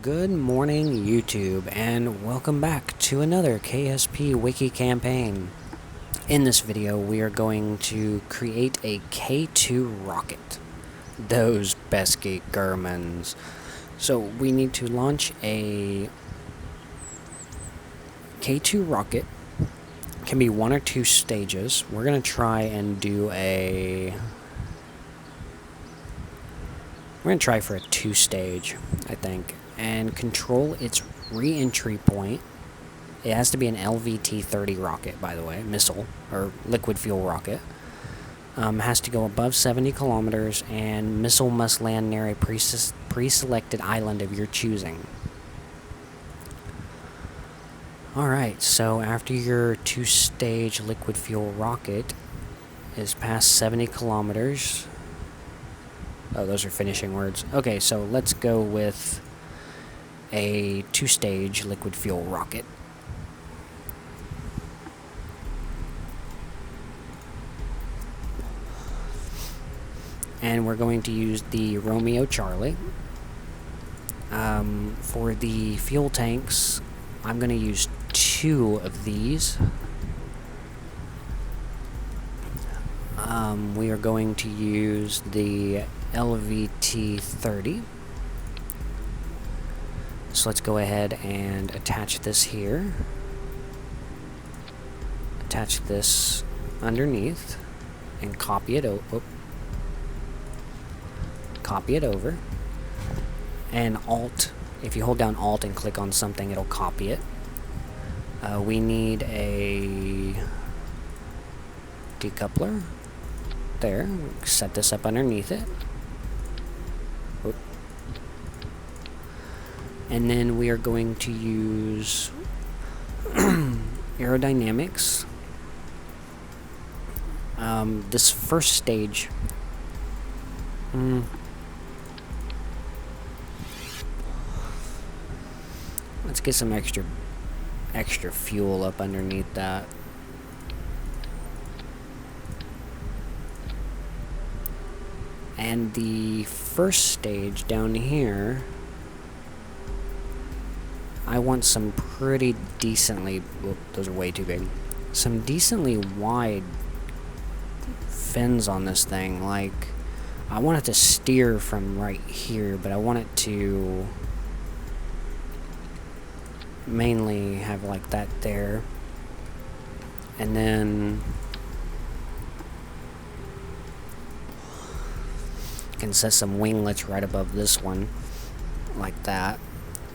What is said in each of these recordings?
Good morning, YouTube, and welcome back to another KSP Wiki Campaign. In this video, we are going to create a K2 rocket. Those pesky Germans. So we need to launch a K2 rocket. Can be 1 or 2 stages. We're going to try and do a... We're going to try for a 2-stage, I think. And control its re-entry point. It has to be an LVT-30 rocket, by the way, missile, or liquid fuel rocket. Has to go above 70 kilometers, and missile must land near a pre-selected island of your choosing. Alright, so after your 2-stage liquid fuel rocket is past 70 kilometers... Oh, those are finishing words. Okay, so let's go with a 2-stage liquid fuel rocket. And we're going to use the Romeo Charlie. For the fuel tanks, I'm going to use 2 of these. We are going to use the LVT-30. So let's go ahead and attach this here. Attach this underneath and copy it copy it over. And Alt, if you hold down Alt and click on something, it'll copy it. We need a decoupler. There, set this up underneath it. Oop. And then we are going to use aerodynamics. This first stage. Let's get some extra fuel up underneath that. And the first stage down here, I want some pretty decently... Whoop, those are way too big. Some decently wide fins on this thing. Like, I want it to steer from right here, but I want it to mainly have like that there. And then... can set some winglets right above this one, like that.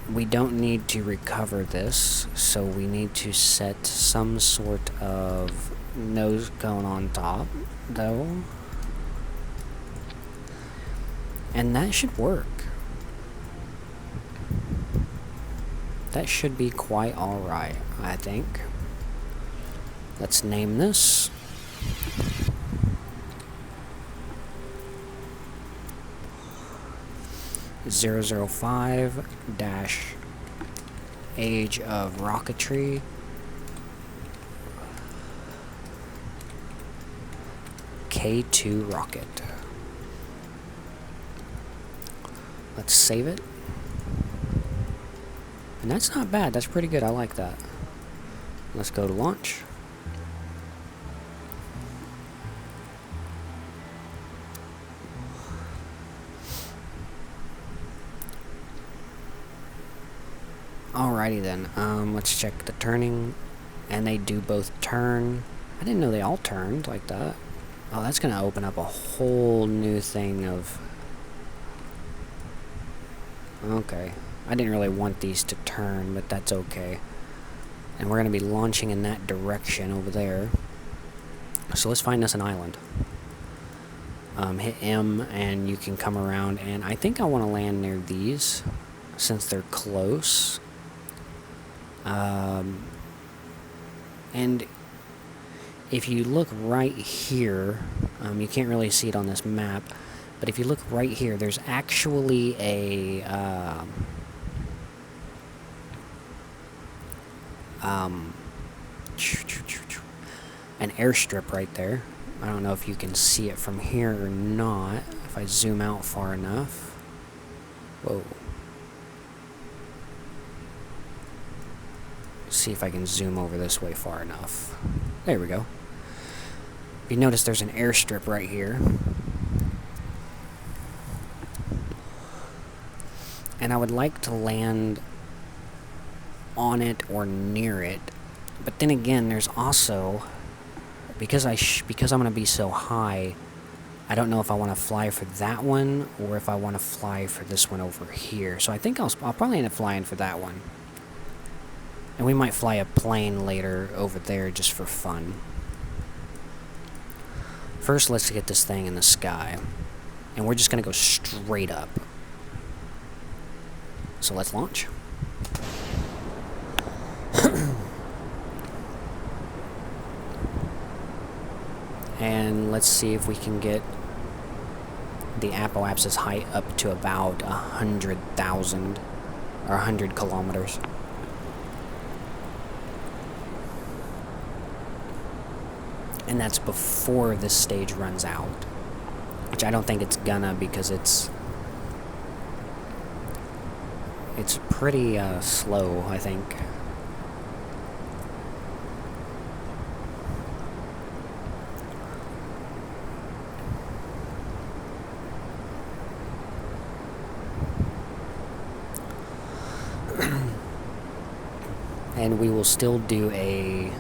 We don't need to recover this, so we need to set some sort of nose cone on top, though. And that should work. That should be quite alright, I think. Let's name this. (005) Age of Rocketry K2 rocket. Let's save it. And that's not bad. That's pretty good. I like that. Let's go to launch. Alrighty then, let's check the turning, and they do both turn. I didn't know they all turned like that. Oh, that's gonna open up a whole new thing of... Okay, I didn't really want these to turn, but that's okay. And we're gonna be launching in that direction over there. So let's find us an island. Hit M, and you can come around, and I think I want to land near these, since they're close. And if you look right here, you can't really see it on this map, but if you look right here, there's actually a an airstrip right there. I don't know if you can see it from here or not, if I zoom out far enough. Whoa. See if I can zoom over this way far enough. There we go. You notice there's an airstrip right here. And I would like to land on it or near it. But then again, there's also, because I'm going to be so high, I don't know if I want to fly for that one or if I want to fly for this one over here. So I think I'll probably end up flying for that one. And we might fly a plane later over there just for fun. First, let's get this thing in the sky. And we're just going to go straight up. So let's launch. And let's see if we can get the apoapsis height up to about 100,000 or 100 kilometers. And that's before this stage runs out, which I don't think it's gonna, because it's pretty slow, I think. And we will still do a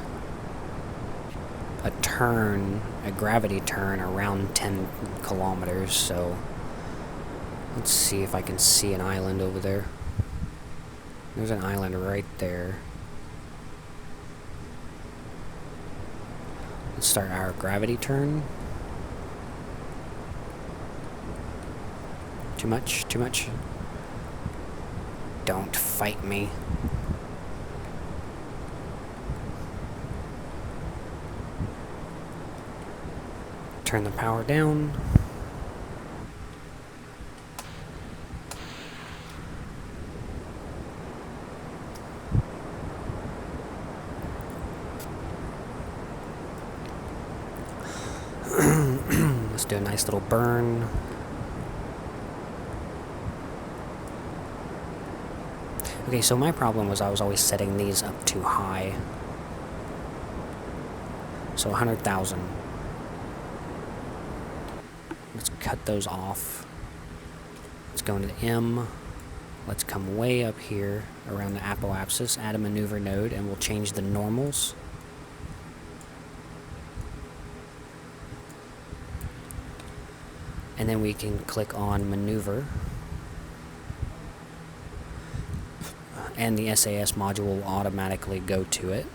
gravity turn around 10 kilometers, so let's see if I can see an island over there. There's an island right there. Let's start our gravity turn. Too much, too much. Don't fight me. Turn the power down. Let's do a nice little burn. Okay, so my problem was I was always setting these up too high. So 100,000. Let's cut those off. Let's go into M. Let's come way up here around the apoapsis, add a maneuver node, and we'll change the normals. And then we can click on maneuver. And the SAS module will automatically go to it.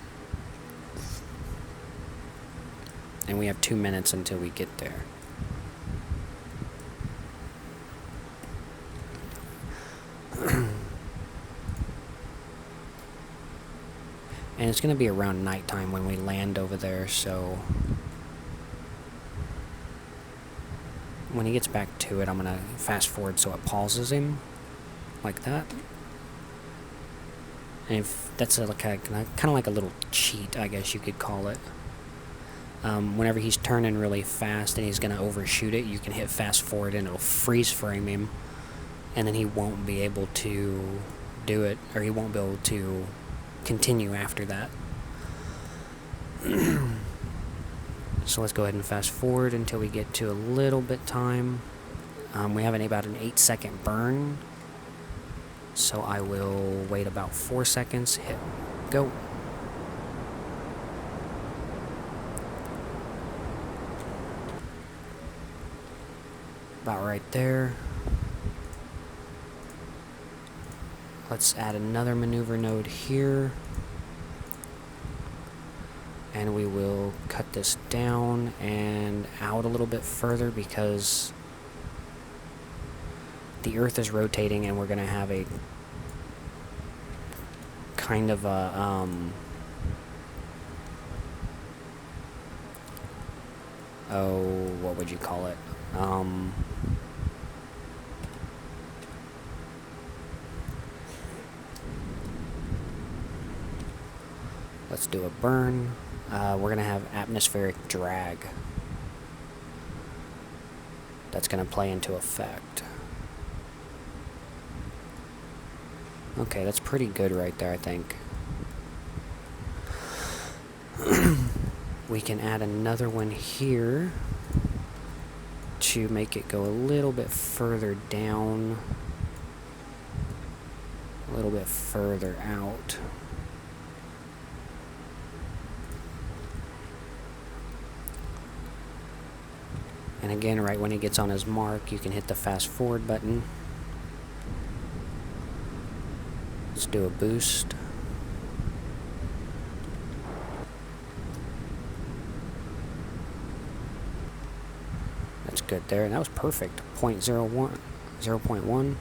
And we have 2 minutes until we get there. And it's going to be around nighttime when we land over there, so when he gets back to it, I'm going to fast forward so it pauses him, like that. And if that's like kind of like a little cheat, I guess you could call it. Whenever he's turning really fast and he's going to overshoot it, you can hit fast forward and it'll freeze frame him, and then he won't be able to do it, or he won't be able to continue after that. So let's go ahead and fast forward until we get to a little bit time. We have about an 8-second burn, so I will wait about 4 seconds, hit go. About right there. Let's add another maneuver node here. And we will cut this down and out a little bit further because the Earth is rotating and we're going to have a kind of a what would you call it? Let's do a burn. We're going to have atmospheric drag. That's going to play into effect. Okay, that's pretty good right there, I think. We can add another one here to make it go a little bit further down, a little bit further out. And again, right when he gets on his mark, you can hit the fast forward button. Let's do a boost. That's good there. That was perfect. 0.1.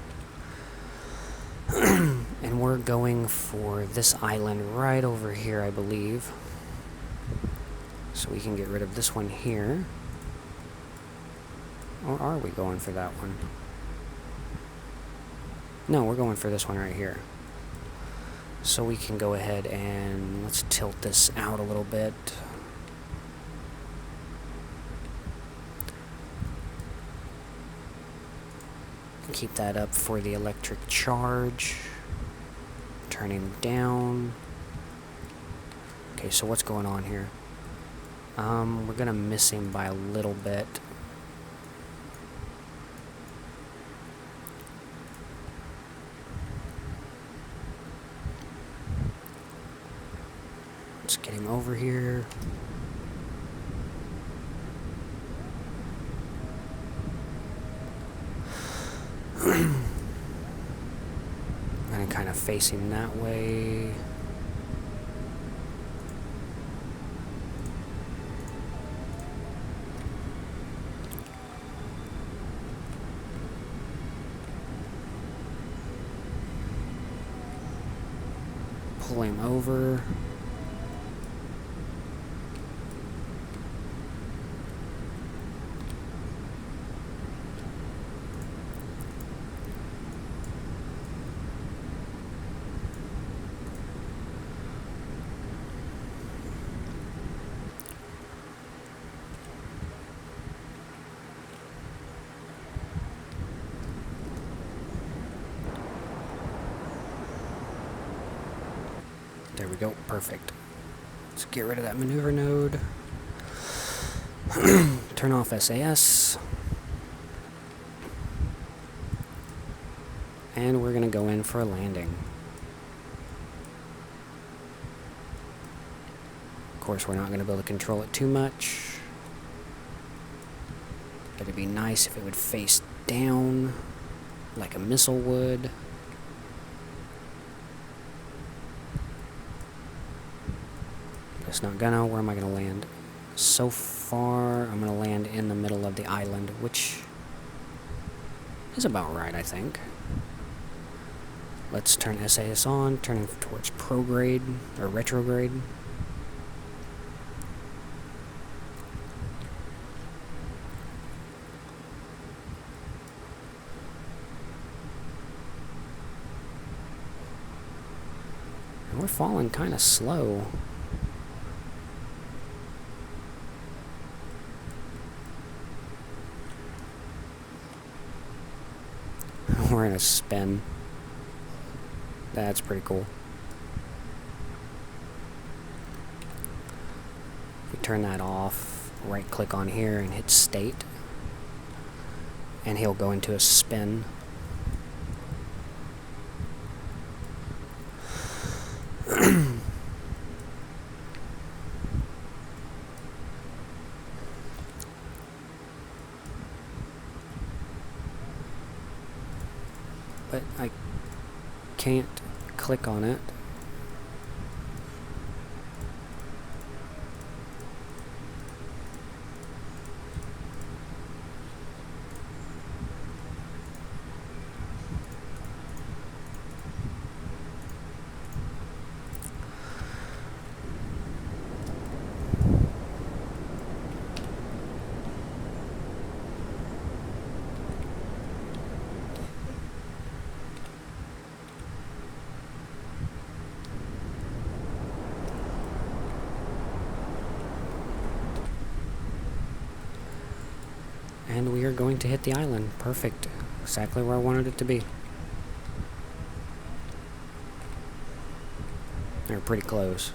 And we're going for this island right over here, I believe. So we can get rid of this one here. Or are we going for that one? No, we're going for this one right here. So we can go ahead and let's tilt this out a little bit. Keep that up for the electric charge. Turn him down. Okay, so what's going on here? We're gonna miss him by a little bit. Let's get him over here. I'm gonna kind of face him that way. Pull him over. There we go, perfect. Let's get rid of that maneuver node. Turn off SAS. And we're gonna go in for a landing. Of course, we're not gonna be able to control it too much. But it'd be nice if it would face down, like a missile would. It's not gonna. Where am I gonna land? So far, I'm gonna land in the middle of the island, which is about right, I think. Let's turn SAS on, turn it towards prograde, or retrograde. And we're falling kind of slow. We're in a spin. That's pretty cool. If we turn that off, right click on here and hit state, and he'll go into a spin. But I can't click on it. And we are going to hit the island. Perfect. Exactly where I wanted it to be. They're pretty close.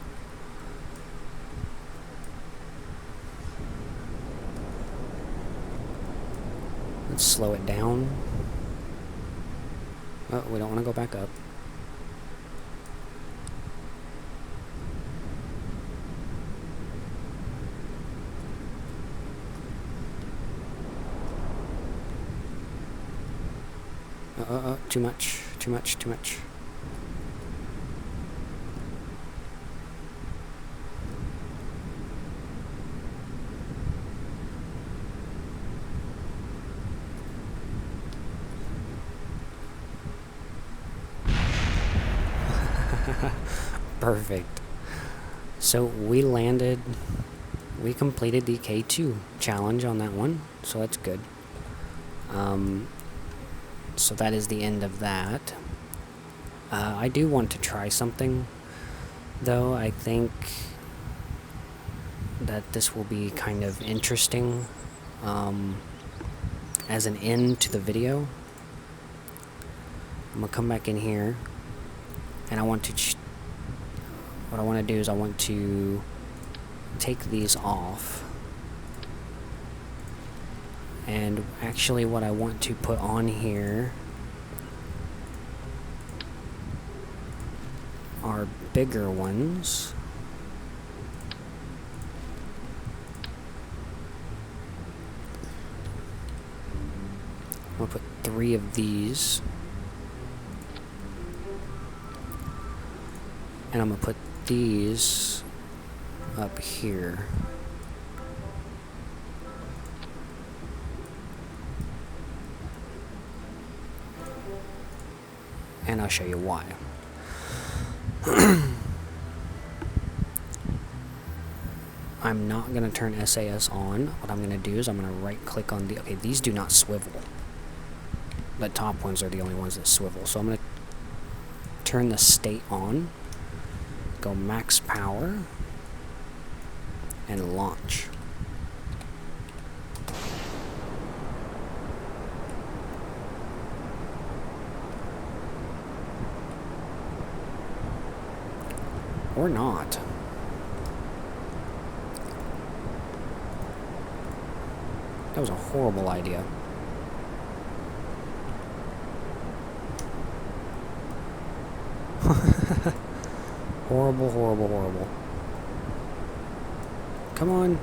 Let's slow it down. Oh, we don't want to go back up. Too much, too much, too much. Perfect. So we completed the K2 challenge on that one, so that's good. So that is the end of that. I do want to try something, though. I think that this will be kind of interesting as an end to the video. I'm gonna come back in here, and I want to what I want to do is I want to take these off, and actually what I want to put on here are bigger ones. I'm gonna put 3 of these, and I'm gonna put these up here. And I'll show you why. I'm not going to turn SAS on. What I'm going to do is I'm going to right click on the... Okay, these do not swivel. The top ones are the only ones that swivel. So I'm going to turn the state on. Go max power. And launch. Or not. That was a horrible idea. Horrible, horrible, horrible. Come on.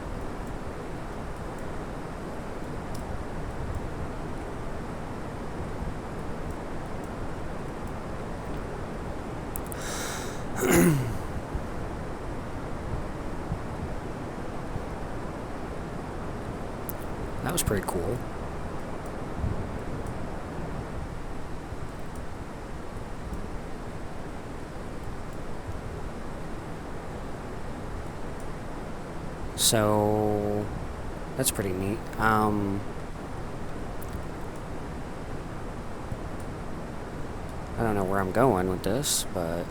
That was pretty cool. So that's pretty neat. I don't know where I'm going with this, but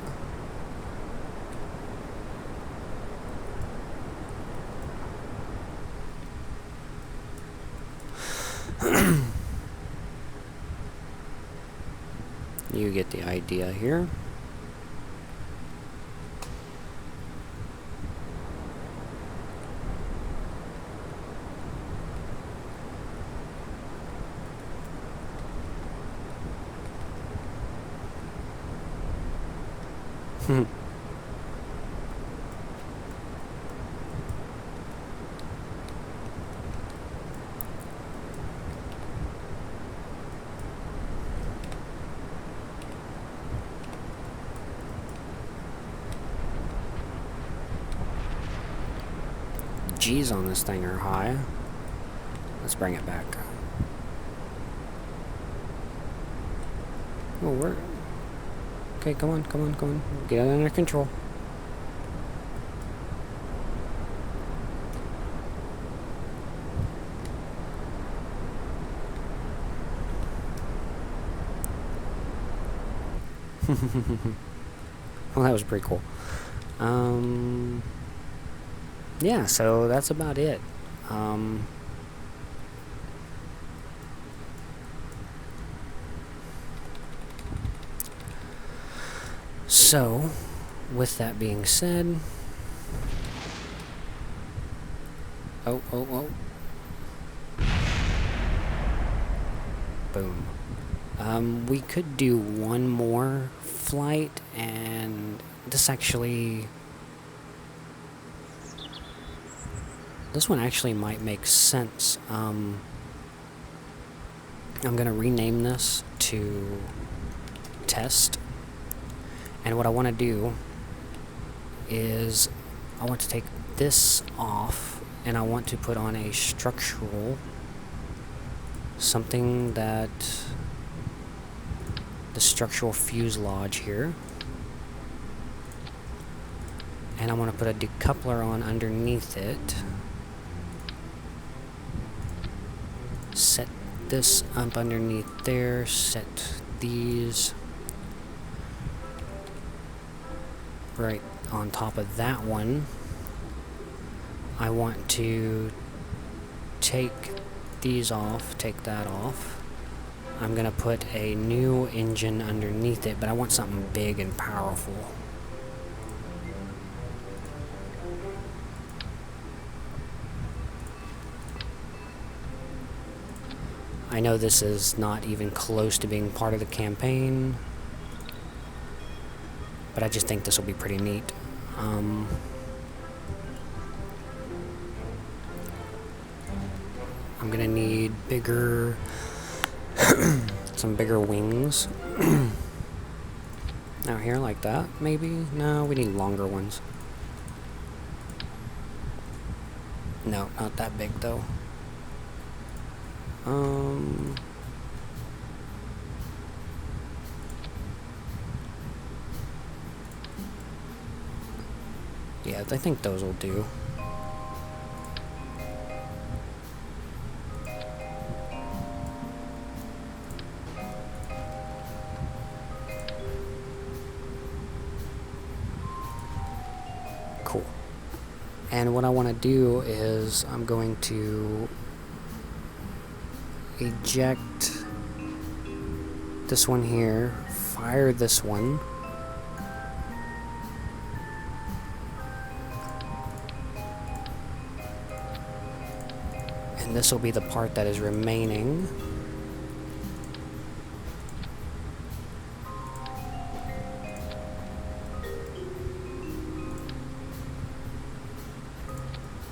you get the idea here. G's on this thing are high. Let's bring it back. Oh, we're... Okay, come on, come on, come on. Get it under control. Well, that was pretty cool. Yeah, so that's about it. So, with that being said... Oh. Boom. We could do one more flight, and this one actually might make sense. I'm going to rename this to Test, and what I want to do is I want to take this off, and I want to put on a structural, something that the structural fuselage here, and I want to put a decoupler on underneath it. Set this up underneath there, set these right on top of that one. I want to take these off, take that off. I'm gonna put a new engine underneath it, but I want something big and powerful. I know this is not even close to being part of the campaign, but I just think this will be pretty neat. I'm gonna need bigger, some bigger wings. Out here like that, maybe? No, we need longer ones. No, not that big though. Yeah, I think those will do. Cool. And what I want to do is I'm going to eject this one here, fire this one, and this will be the part that is remaining.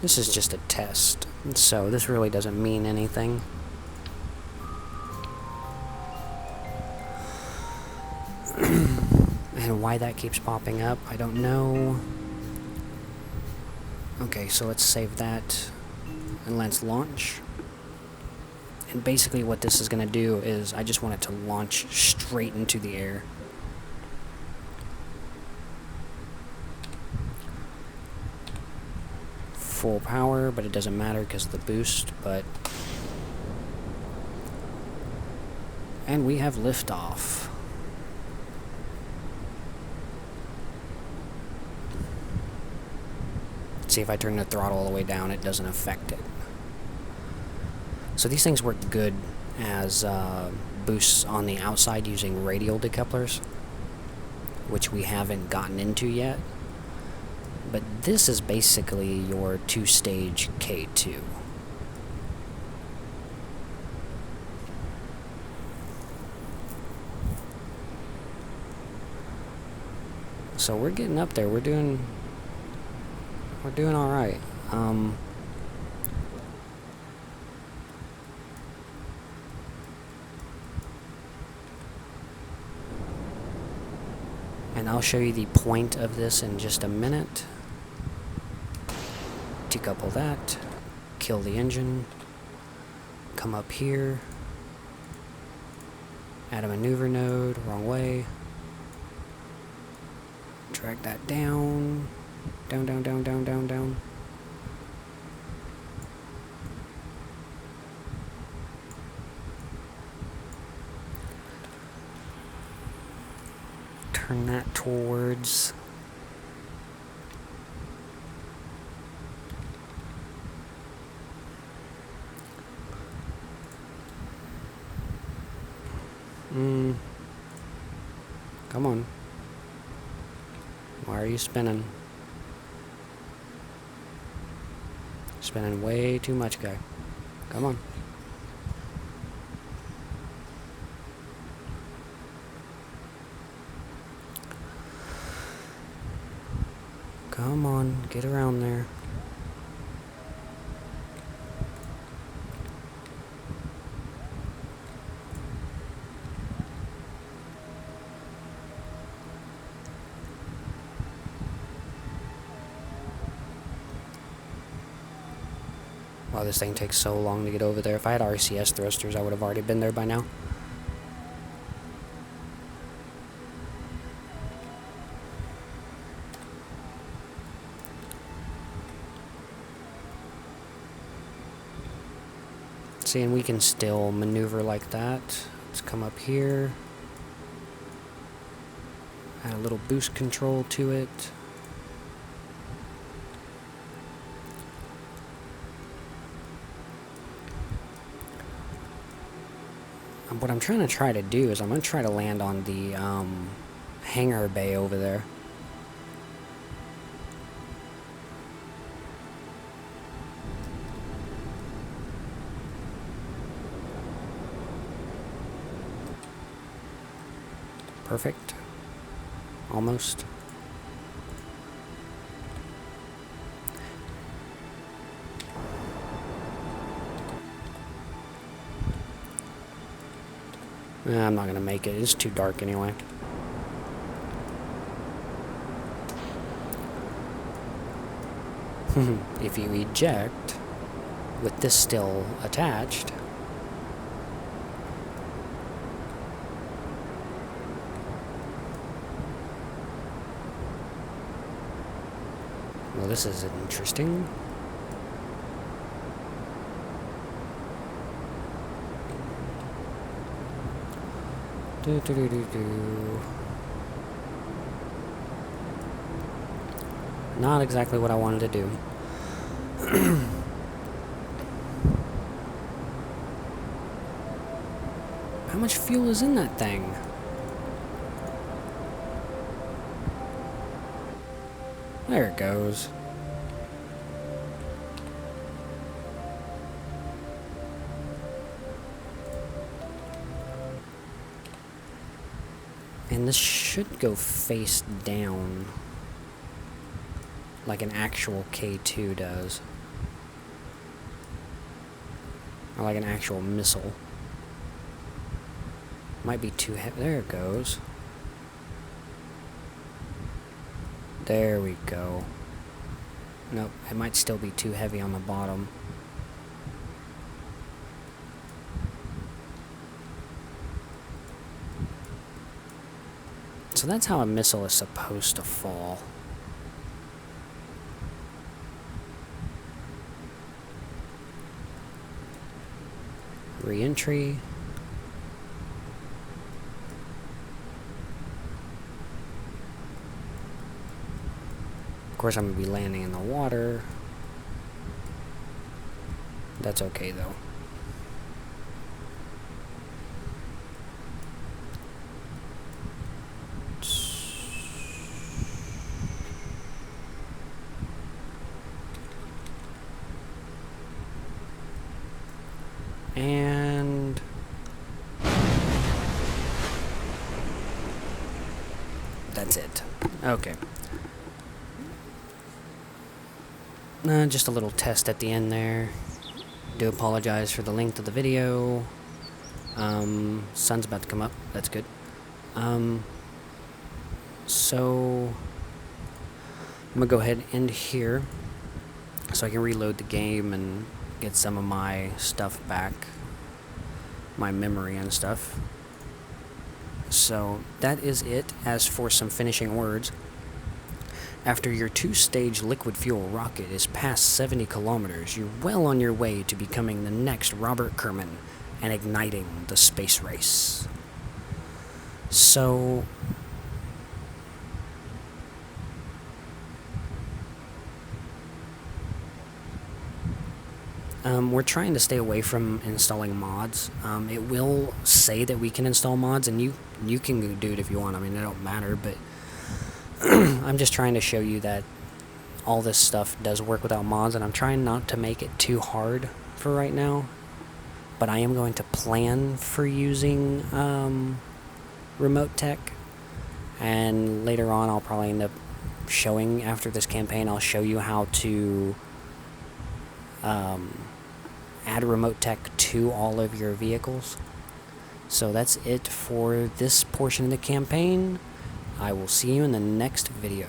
This is just a test, so this really doesn't mean anything. And why that keeps popping up, I don't know. Okay, so let's save that and let's launch. And basically what this is going to do is I just want it to launch straight into the air. Full power, but it doesn't matter because of the boost, and we have liftoff. See, if I turn the throttle all the way down, it doesn't affect it. So these things work good as boosts on the outside using radial decouplers, which we haven't gotten into yet. But this is basically your two-stage K2. So we're getting up there. We're doing all right. And I'll show you the point of this in just a minute. Decouple that, kill the engine, come up here, add a maneuver node, wrong way, drag that down, down, down, down, down, down, down. Turn that towards come on. Why are you spinning? Spinning way too much, guy. Come on. Come on, get around there. Wow, this thing takes so long to get over there. If I had RCS thrusters, I would have already been there by now. See, and we can still maneuver like that. Let's come up here. Add a little boost control to it. What I'm trying to do is I'm going to try to land on the hangar bay over there. Perfect. Almost. I'm not going to make it. It's too dark anyway. If you eject with this still attached, well, this is interesting. Not exactly what I wanted to do. How much fuel is in that thing? There it goes. And this should go face down, like an actual K2 does. Or like an actual missile. Might be too heavy. There it goes. There we go. Nope, it might still be too heavy on the bottom. So that's how a missile is supposed to fall. Re-entry. Of course, I'm going to be landing in the water. That's okay, though. And that's it. Okay. Just a little test at the end there. Do apologize for the length of the video. Sun's about to come up. That's good. So I'm gonna go ahead and end here so I can reload the game and get some of my stuff back, my memory and stuff. So that is it. As for some finishing words, after your 2-stage liquid fuel rocket is past 70 kilometers, you're well on your way to becoming the next Robert Kerman and igniting the space race. So we're trying to stay away from installing mods. It will say that we can install mods, and you can do it if you want. I mean, it don't matter, but I'm just trying to show you that all this stuff does work without mods, and I'm trying not to make it too hard for right now. But I am going to plan for using remote tech, and later on I'll probably end up showing after this campaign. I'll show you how to add remote tech to all of your vehicles. So that's it for this portion of the campaign. I will see you in the next video.